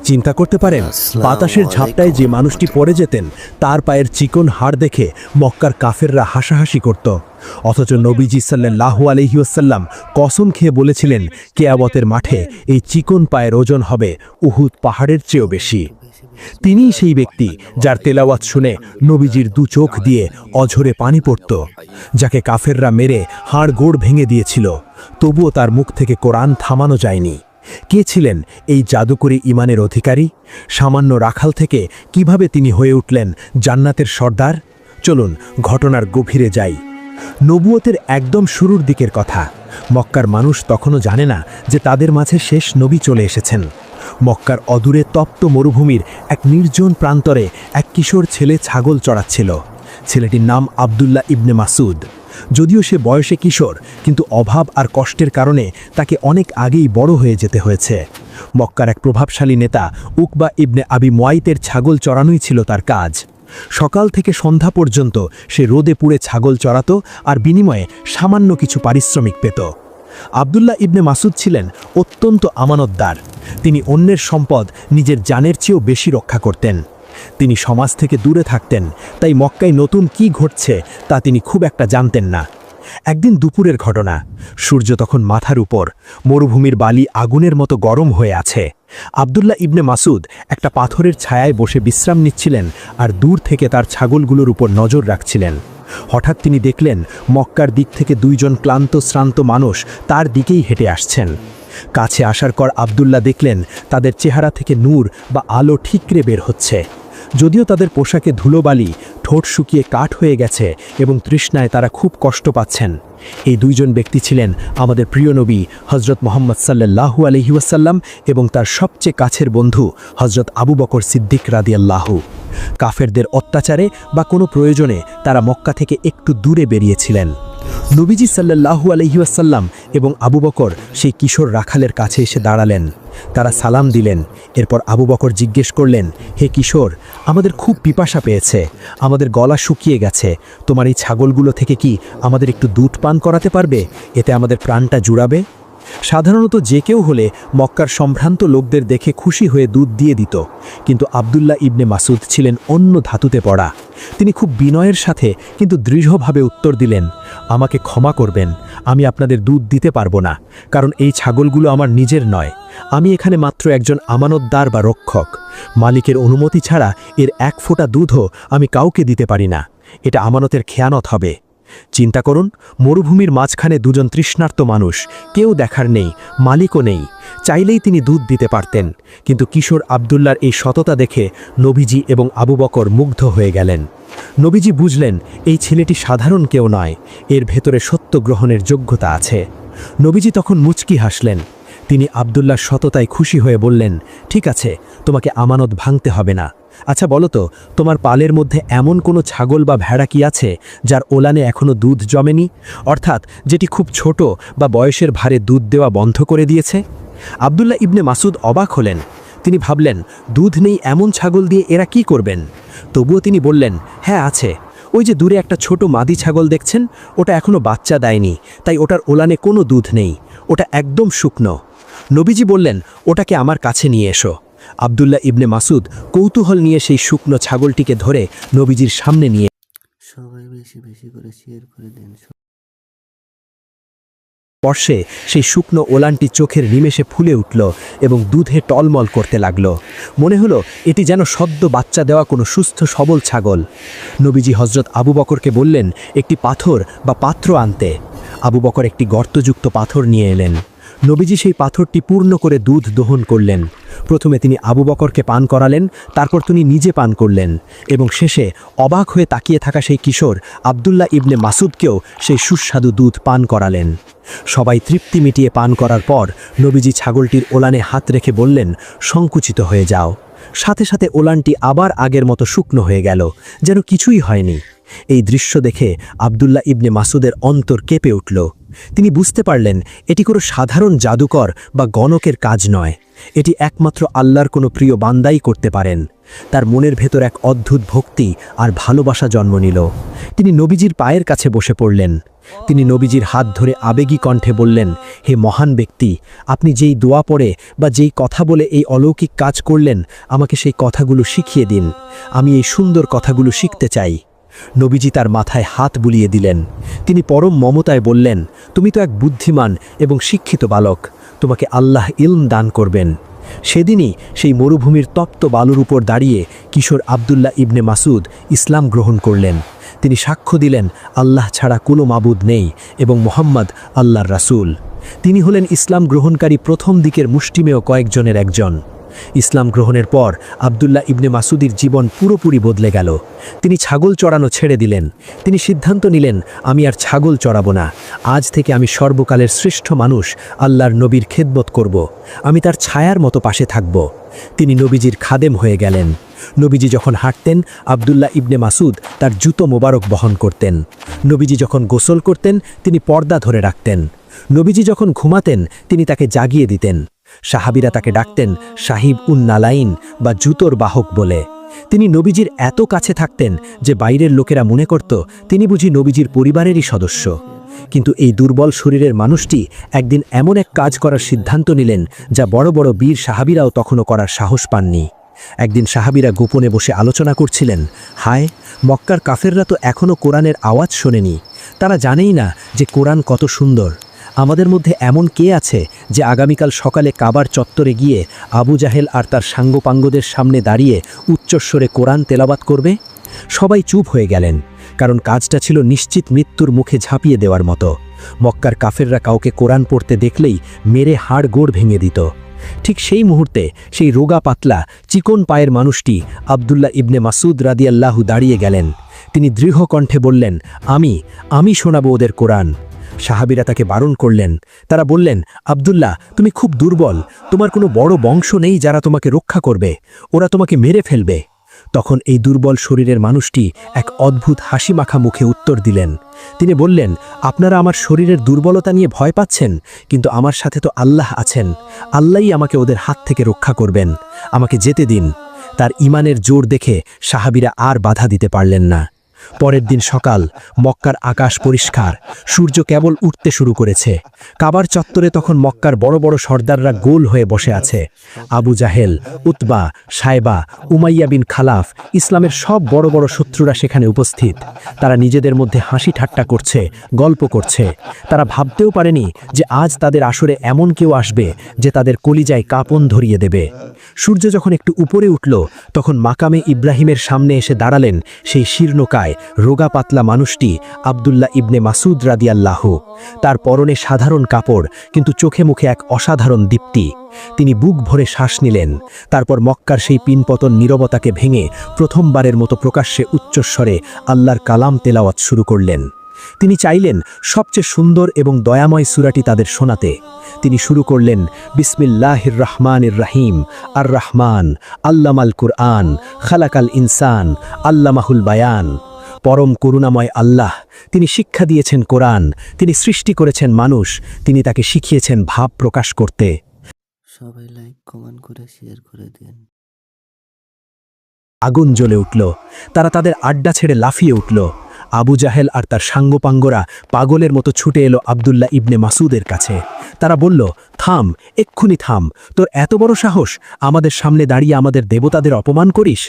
চিন্তা করতে পারেন, বাতাসের ঝাপটায় যে মানুষটি পড়ে যেতেন তার পায়ের চিকন হাড় দেখে মক্কার কাফেররা হাসাহাসি করত। অথচ নবীজি সাল্লাল্লাহু আলাইহি ওয়াসাল্লাম কসম খেয়ে বলেছিলেন, কিয়ামতের মাঠে এই চিকন পায়ের ওজন হবে উহুদ পাহাড়ের চেয়েও বেশি। তিনিই সেই ব্যক্তি যার তেলাওয়াত শুনে নবীজির দু চোখ দিয়ে অঝরে পানি পড়ত, যাকে কাফেররা মেরে হাড় গোড় ভেঙে দিয়েছিল, তবুও তার মুখ থেকে কোরআন থামানো যায়নি। কে ছিলেন এই জাদুকরী ইমানের অধিকারী? সামান্য রাখাল থেকে কিভাবে তিনি হয়ে উঠলেন জান্নাতের সর্দার? চলুন ঘটনার গভীরে যাই। নবুয়তের একদম শুরুর দিকের কথা। মক্কার মানুষ তখনও জানে না যে তাদের মাঝে শেষ নবী চলে এসেছেন। মক্কার অদূরে তপ্ত মরুভূমির এক নির্জন প্রান্তরে এক কিশোর ছেলে ছাগল চড়াচ্ছিল। ছেলেটির নাম আব্দুল্লাহ ইবনে মাসুদ। যদিও সে বয়সে কিশোর, কিন্তু অভাব আর কষ্টের কারণে তাকে অনেক আগেই বড় হয়ে যেতে হয়েছে। মক্কার এক প্রভাবশালী নেতা উকবা ইবনে আবি মুয়াইতের ছাগল চড়ানোই ছিল তার কাজ। সকাল থেকে সন্ধ্যা পর্যন্ত সে রোদে পুড়ে ছাগল চড়াতো আর বিনিময়ে সামান্য কিছু পারিশ্রমিক পেত। আব্দুল্লাহ ইবনে মাসুদ ছিলেন অত্যন্ত আমানতদার। তিনি অন্যের সম্পদ নিজের জানের চেয়েও বেশি রক্ষা করতেন। তিনি সমাজ থেকে দূরে থাকতেন, তাই মক্কায় নতুন কি ঘটছে তা তিনি খুব একটা জানতেন না। একদিন দুপুরের ঘটনা। সূর্য তখন মাথার উপর, মরুভূমির বালি আগুনের মতো গরম হয়ে আছে। আব্দুল্লাহ ইবনে মাসুদ একটা পাথরের ছায়ায় বসে বিশ্রাম নিচ্ছিলেন আর দূর থেকে তার ছাগলগুলোর উপর নজর রাখছিলেন। হঠাৎ তিনি দেখলেন মক্কার দিক থেকে দুইজন ক্লান্ত শ্রান্ত মানুষ তার দিকেই হেঁটে আসছেন। কাছে আসার পর আব্দুল্লাহ দেখলেন তাদের চেহারা থেকে নূর বা আলো ঠিকরে বের হচ্ছে। যদিও তাদের পোশাকে ধুলোবালি, ঠোঁট শুকিয়ে কাঠ হয়ে গেছে এবং তৃষ্ণায় তারা খুব কষ্ট পাচ্ছেন। এই দুইজন ব্যক্তি ছিলেন আমাদের প্রিয় নবী হজরত মুহাম্মদ সাল্লাল্লাহু আলাইহি ওয়াসাল্লাম এবং তার সবচেয়ে কাছের বন্ধু হজরত আবু বকর সিদ্দিক রাদিয়াল্লাহু। কাফেরদের অত্যাচারে বা কোনো প্রয়োজনে তারা মক্কা থেকে একটু দূরে বেরিয়েছিলেন। নবীজি সাল্লাল্লাহু আলাইহি ওয়াসাল্লাম এবং আবু বকর সেই কিশোর রাখালের কাছে এসে দাঁড়ালেন। তারা সালাম দিলেন। এরপর আবু বকর জিজ্ঞেস করলেন, হে কিশোর, আমাদের খুব পিপাসা পেয়েছে, আমাদের গলা শুকিয়ে গেছে, তোমার এই ছাগলগুলো থেকে কি আমাদের একটু দুধ পান করাতে পারবে? এতে আমাদের প্রাণটা জুড়াবে। সাধারণত যে কেউ হলে মক্কার সম্ভ্রান্ত লোকদের দেখে খুশি হয়ে দুধ দিয়ে দিত, কিন্তু আব্দুল্লাহ ইবনে মাসুদ ছিলেন অন্য ধাতুতে পড়া। তিনি খুব বিনয়ের সাথে কিন্তু দৃঢ়ভাবে উত্তর দিলেন, আমাকে ক্ষমা করবেন, আমি আপনাদের দুধ দিতে পারবো না, কারণ এই ছাগলগুলো আমার নিজের নয়। আমি এখানে মাত্র একজন আমানতদার বা রক্ষক। মালিকের অনুমতি ছাড়া এর এক ফোঁটা দুধও আমি কাউকে দিতে পারি না। এটা আমানতের খেয়ানত হবে। চিন্তা করুন, মরুভূমির মাঝখানে দুজন তৃষ্ণার্ত মানুষ, কেউ দেখার নেই, মালিকও নেই। চাইলেই তিনি দুধ দিতে পারতেন, কিন্তু কিশোর আব্দুল্লাহর এই সততা দেখে নবীজি এবং আবু বকর মুগ্ধ হয়ে গেলেন। নবীজি বুঝলেন এই ছেলেটি সাধারণ কেউ নয়, এর ভেতরে সত্য গ্রহণের যোগ্যতা আছে। নবীজি তখন মুচকি হাসলেন। তিনি আব্দুল্লাহর সততায় খুশি হয়ে বললেন, ঠিক আছে, তোমাকে আমানত ভাঙতে হবে না। আচ্ছা বলো তো, তোমার পালের মধ্যে এমন কোনো ছাগল বা ভেড়া কি আছে যার ওলানে এখনও দুধ জমেনি, অর্থাৎ যেটি খুব ছোট বা বয়সের ভারে দুধ দেওয়া বন্ধ করে দিয়েছে? আব্দুল্লাহ ইবনে মাসুদ অবাক হলেন। তিনি ভাবলেন, দুধ নেই এমন ছাগল দিয়ে এরা কি করবেন? তবুও তিনি বললেন, হ্যাঁ আছে। ওই যে দূরে একটা ছোট মাদি ছাগল দেখছেন, ওটা এখনও বাচ্চা দেয়নি, তাই ওটার ওলানে কোনো দুধ নেই, ওটা একদম শুকনো। নবীজি বললেন, ওটাকে আমার কাছে নিয়ে এসো। আব্দুল্লাহ ইবনে মাসুদ কৌতূহল নিয়ে সেই শুকনো ছাগলটিকে ধরে নবীজির সামনে নিয়ে সবাই বেশি বেশি করে শেয়ার করে দেন। স্পর্শে সেই শুকনো ওলানটি চোখের নিমেষে ফুলে উঠল এবং দুধে টলমল করতে লাগল। মনে হলো এটি যেন সদ্য বাচ্চা দেওয়া কোনো সুস্থ সবল ছাগল। নবীজি হজরত আবু বকরকে বললেন একটি পাথর বা পাত্র আনতে। আবু বকর একটি গর্তযুক্ত পাথর নিয়ে এলেন। নবীজি সেই পাথরটি পূর্ণ করে দুধ দহন করলেন। প্রথমে তিনি আবু বকরকে পান করালেন, তারপর তিনি নিজে পান করলেন এবং শেষে অবাক হয়ে তাকিয়ে থাকা সেই কিশোর আব্দুল্লাহ ইবনে মাসুদকেও সেই সুস্বাদু দুধ পান করালেন। সবাই তৃপ্তি মিটিয়ে পান করার পর নবীজি ছাগলটির ওলানে হাত রেখে বললেন, সংকুচিত হয়ে যাও। সাথে সাথে ওলানটি আবার আগের মতো শুকনো হয়ে গেল, যেন কিছুই হয়নি। এই দৃশ্য দেখে আব্দুল্লাহ ইবনে মাসুদের অন্তর কেঁপে উঠল। তিনি বুঝতে পারলেন এটি কোনো সাধারণ জাদুকর বা গণকের কাজ নয়, এটি একমাত্র আল্লাহর কোনো প্রিয় বান্দাই করতে পারেন। তার মনের ভেতর এক অদ্ভুত ভক্তি আর ভালোবাসা জন্ম নিল। তিনি নবীজির পায়ের কাছে বসে পড়লেন। তিনি নবীজির হাত ধরে আবেগী কণ্ঠে বললেন, হে মহান ব্যক্তি, আপনি যেই দোয়া পড়ে বা যেই কথা বলে এই অলৌকিক কাজ করলেন, আমাকে সেই কথাগুলো শিখিয়ে দিন। আমি এই সুন্দর কথাগুলো শিখতে চাই। নবীজি তার মাথায় হাত বুলিয়ে দিলেন। তিনি পরম মমতায় বললেন, তুমি তো এক বুদ্ধিমান এবং শিক্ষিত বালক, তোমাকে আল্লাহ ইলম দান করবেন। সেদিনই সেই মরুভূমির তপ্ত বালুর উপর দাঁড়িয়ে কিশোর আব্দুল্লাহ ইবনে মাসুদ ইসলাম গ্রহণ করলেন। তিনি সাক্ষ্য দিলেন, আল্লাহ ছাড়া কোনো মাবুদ নেই এবং মোহাম্মদ আল্লাহর রাসূল। তিনি হলেন ইসলাম গ্রহণকারী প্রথম দিকের মুষ্টিমেয় কয়েকজনের একজন। ইসলাম গ্রহণের পর আব্দুল্লাহ ইবনে মাসুদের জীবন পুরোপুরি বদলে গেল। তিনি ছাগল চড়ানো ছেড়ে দিলেন। তিনি সিদ্ধান্ত নিলেন, আমি আর ছাগল চড়াবো না। আজ থেকে আমি সর্বকালের শ্রেষ্ঠ মানুষ, আল্লাহর নবীর খেদমত করব। আমি তার ছায়ার মতো পাশে থাকব। তিনি নবীজির খাদেম হয়ে গেলেন। নবীজি যখন হাঁটতেন, আব্দুল্লাহ ইবনে মাসুদ তার জুতো মোবারক বহন করতেন। নবীজি যখন গোসল করতেন, তিনি পর্দা ধরে রাখতেন। নবীজি যখন ঘুমাতেন, তিনি তাকে জাগিয়ে দিতেন। সাহাবীরা তাকে ডাকতেন সাহিব উন নালাইন বা জুতোর বাহক বলে। তিনি নবীজির এত কাছে থাকতেন যে বাইরের লোকেরা মনে করত তিনি বুঝি নবীজির পরিবারেরই সদস্য। কিন্তু এই দুর্বল শরীরের মানুষটি একদিন এমন এক কাজ করার সিদ্ধান্ত নিলেন যা বড় বড় বীর সাহাবীরাও তখনও করার সাহস পাননি। একদিন সাহাবীরা গোপনে বসে আলোচনা করছিলেন, হায়, মক্কার কাফেররা তো এখনও কোরআনের আওয়াজ শোনেনি। তারা জানেই না যে কোরআন কত সুন্দর। আমাদের মধ্যে এমন কে আছে যে আগামীকাল সকালে কাবার চত্বরে গিয়ে আবু জাহেল আর তার সাঙ্গপাঙ্গদের সামনে দাঁড়িয়ে উচ্চস্বরে কোরআন তেলাওয়াত করবে? সবাই চুপ হয়ে গেলেন, কারণ কাজটা ছিল নিশ্চিত মৃত্যুর মুখে ঝাঁপিয়ে দেওয়ার মতো। মক্কার কাফেররা কাউকে কোরআন পড়তে দেখলেই মেরে হাড় গোড় ভেঙে দিত। ঠিক সেই মুহূর্তে সেই রোগা পাতলা চিকন পায়ের মানুষটি আব্দুল্লাহ ইবনে মাসুদ রাদিয়াল্লাহু দাঁড়িয়ে গেলেন। তিনি দৃঢ় কণ্ঠে বললেন, আমি শোনাবো ওদের কোরআন। সাহাবীরা তাকে বারণ করলেন। তারা বললেন, আব্দুল্লাহ, তুমি খুব দুর্বল, তোমার কোনো বড় বংশ নেই যারা তোমাকে রক্ষা করবে, ওরা তোমাকে মেরে ফেলবে। তখন এই দুর্বল শরীরের মানুষটি এক অদ্ভুত হাসি মাখা মুখে উত্তর দিলেন। তিনি বললেন, আপনারা আমার শরীরের দুর্বলতা নিয়ে ভয় পাচ্ছেন, কিন্তু আমার সাথে তো আল্লাহ আছেন। আল্লাহই আমাকে ওদের হাত থেকে রক্ষা করবেন। আমাকে যেতে দিন। তার ঈমানের জোর দেখে সাহাবীরা আর বাধা দিতে পারলেন না। পরের দিন সকাল, মক্কার আকাশ পরিষ্কার, সূর্য কেবল উঠতে শুরু করেছে। কাবার চত্বরে তখন মক্কার বড় বড় সর্দাররা গোল হয়ে বসে আছে। আবু জাহেল, উতবা, সাইবা, উমাইয়া বিন খালাফ, ইসলামের সব বড় বড় শত্রুরা সেখানে উপস্থিত। তারা নিজেদের মধ্যে হাসি ঠাট্টা করছে, গল্প করছে। তারা ভাবতেও পারেনি যে আজ তাদের আসরে এমন কেউ আসবে যে তাদের কলিজায় কাঁপন ধরিয়ে দেবে। সূর্য যখন একটু উপরে উঠল, তখন মাকামে ইব্রাহিমের সামনে এসে দাঁড়ালেন সেই শীর্ণকায় রোগা পাতলা মানুষটি আব্দুল্লাহ ইবনে মাসুদ রাদিয়াল্লাহু। তার পরনে সাধারণ কাপড়, কিন্তু চোখে মুখে এক অসাধারণ দীপ্তি। তিনি বুক ভরে শ্বাস নিলেন। তারপর মক্কার সেই পিনপতন নীরবতাকে ভেঙে প্রথমবারের মতো প্রকাশ্যে উচ্চস্বরে আল্লাহর কালাম তেলাওয়াত শুরু করলেন। তিনি চাইলেন সবচেয়ে সুন্দর এবং দয়াময় সূরাটি তাদের শোনাতে। তিনি শুরু করলেন, বিসমিল্লাহির রহমানির রহিম, আর রহমান আল্লামাল কুরআন, খালাকাল ইনসান, আল্লামাহুল বায়ান। পরম করুণাময় আল্লাহ, তিনি শিক্ষা দিয়েছেন কোরআন, তিনি সৃষ্টি করেছেন মানুষ, তিনি তাকে শিখিয়েছেন ভাব প্রকাশ করতে। সবাই লাইক কমেন্ট করে শেয়ার করে দিন। আগুন জ্বলে উঠল। তারা তাদের আড্ডা ছেড়ে লাফিয়ে উঠল। আবু জাহেল আর তার সাঙ্গপাঙ্গরা পাগলের মতো ছুটে এলো আব্দুল্লাহ ইবনে মাসুদের কাছে। তারা বলল, থাম, এক্ষুনি থাম, তোর এত বড় সাহস, আমাদের সামনে দাঁড়িয়ে আমাদের দেবতাদের অপমান করিস?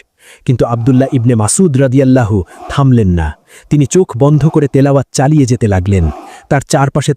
কিন্তু আব্দুল্লাহ ইবনে মাসুদ রাদিয়াল্লাহু থামলেন না। তিনি চোখ বন্ধ করে তেলাওয়াত চালিয়ে যেতে লাগলেন। তার চারপাশে